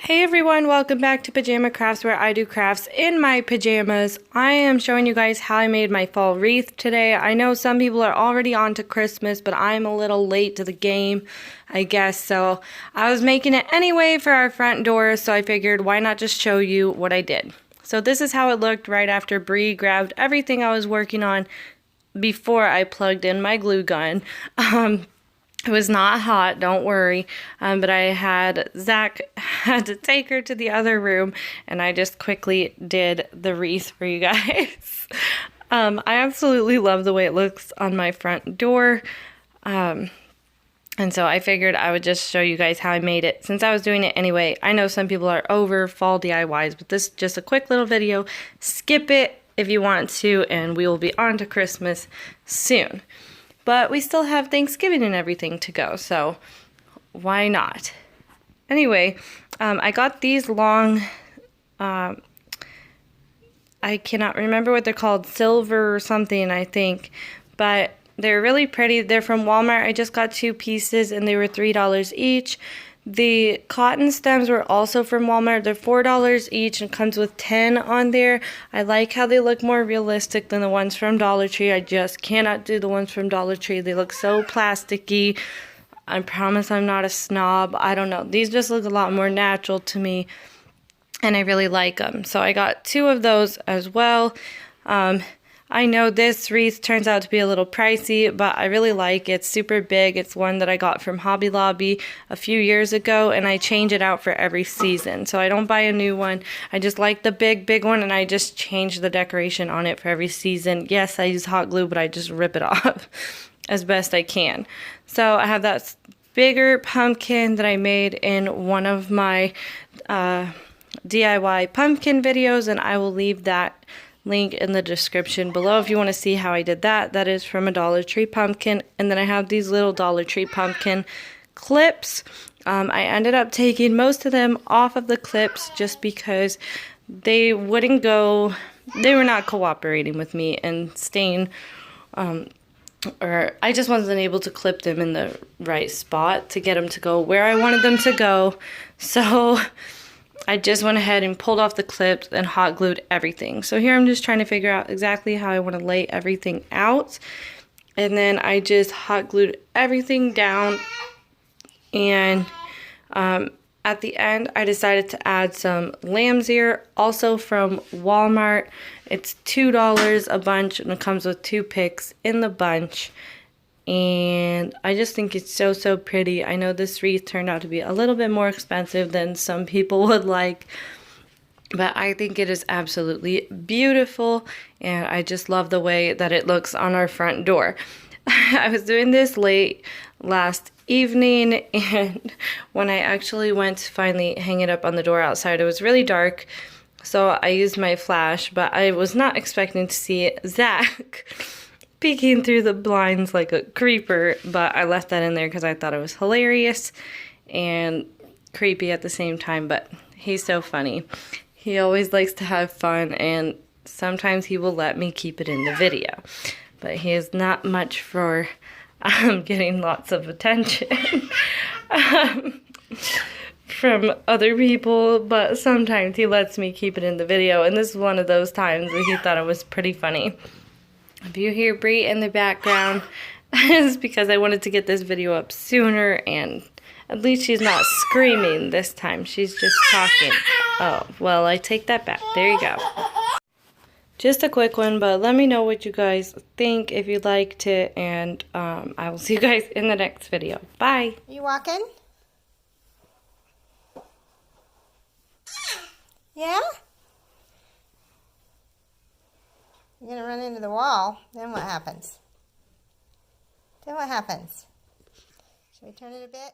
Hey everyone, welcome back to Pajama Crafts, where I do crafts in my pajamas. I am showing you guys how I made my fall wreath today. I know some people are already on to Christmas, but I'm a little late to the game, I guess. So I was making it anyway for our front door, so I figured why not just show you what I did. So this is how it looked right after Bree grabbed everything I was working on before I plugged in my glue gun. It was not hot, don't worry, but Zach had to take her to the other room, and I just quickly did the wreath for you guys. I absolutely love the way it looks on my front door, and so I figured I would just show you guys how I made it, since I was doing it anyway. I know some people are over fall DIYs, but this is just a quick little video. Skip it if you want to, and we will be on to Christmas soon. But we still have Thanksgiving and everything to go, so why not? Anyway, I got these long, I cannot remember what they're called, silver or something, I think, but they're really pretty. They're from Walmart. I just got 2 pieces, and they were $3 each. The cotton stems were also from Walmart. They're $4 each and comes with 10 on there. I like how they look more realistic than the ones from Dollar Tree. I just cannot do the ones from Dollar Tree. They look so plasticky. I promise I'm not a snob. I don't know. These just look a lot more natural to me, and I really like them. So I got 2 of those as well. I know this wreath turns out to be a little pricey, but I really like it. It's super big. It's one that I got from Hobby Lobby a few years ago, and I change it out for every season. So I don't buy a new one. I just like the big one, and I just change the decoration on it for every season. Yes, I use hot glue, but I just rip it off as best I can. So I have that bigger pumpkin that I made in one of my DIY pumpkin videos, and I will leave that link in the description below if you want to see how I did that. That is from a Dollar Tree pumpkin. And then I have these little Dollar Tree pumpkin clips. I ended up taking most of them off of the clips just because they wouldn't go, they were not cooperating with me and staying, or I just wasn't able to clip them in the right spot to get them to go where I wanted them to go. So I just went ahead and pulled off the clips and hot glued everything. So here I'm just trying to figure out exactly how I want to lay everything out. And then I just hot glued everything down. And at the end, I decided to add some lamb's ear, also from Walmart. It's $2 a bunch, and it comes with 2 picks in the bunch. And I just think it's so pretty. I know this wreath turned out to be a little bit more expensive than some people would like, but I think it is absolutely beautiful, and I just love the way that it looks on our front door. I was doing this late last evening, and when I actually went to finally hang it up on the door outside, it was really dark, so I used my flash, but I was not expecting to see Zach peeking through the blinds like a creeper, but I left that in there because I thought it was hilarious and creepy at the same time. But he's so funny. He always likes to have fun, and sometimes he will let me keep it in the video. But he is not much for getting lots of attention from other people, but sometimes he lets me keep it in the video, and this is one of those times where he thought it was pretty funny. If you hear Bree in the background, it's because I wanted to get this video up sooner, and at least she's not screaming this time. She's just talking. Oh, well, I take that back. There you go. Just a quick one, but let me know what you guys think if you liked it, and I will see you guys in the next video. Bye. You walking? Yeah? You're going to run into the wall. Then what happens? Then what happens? Should we turn it a bit?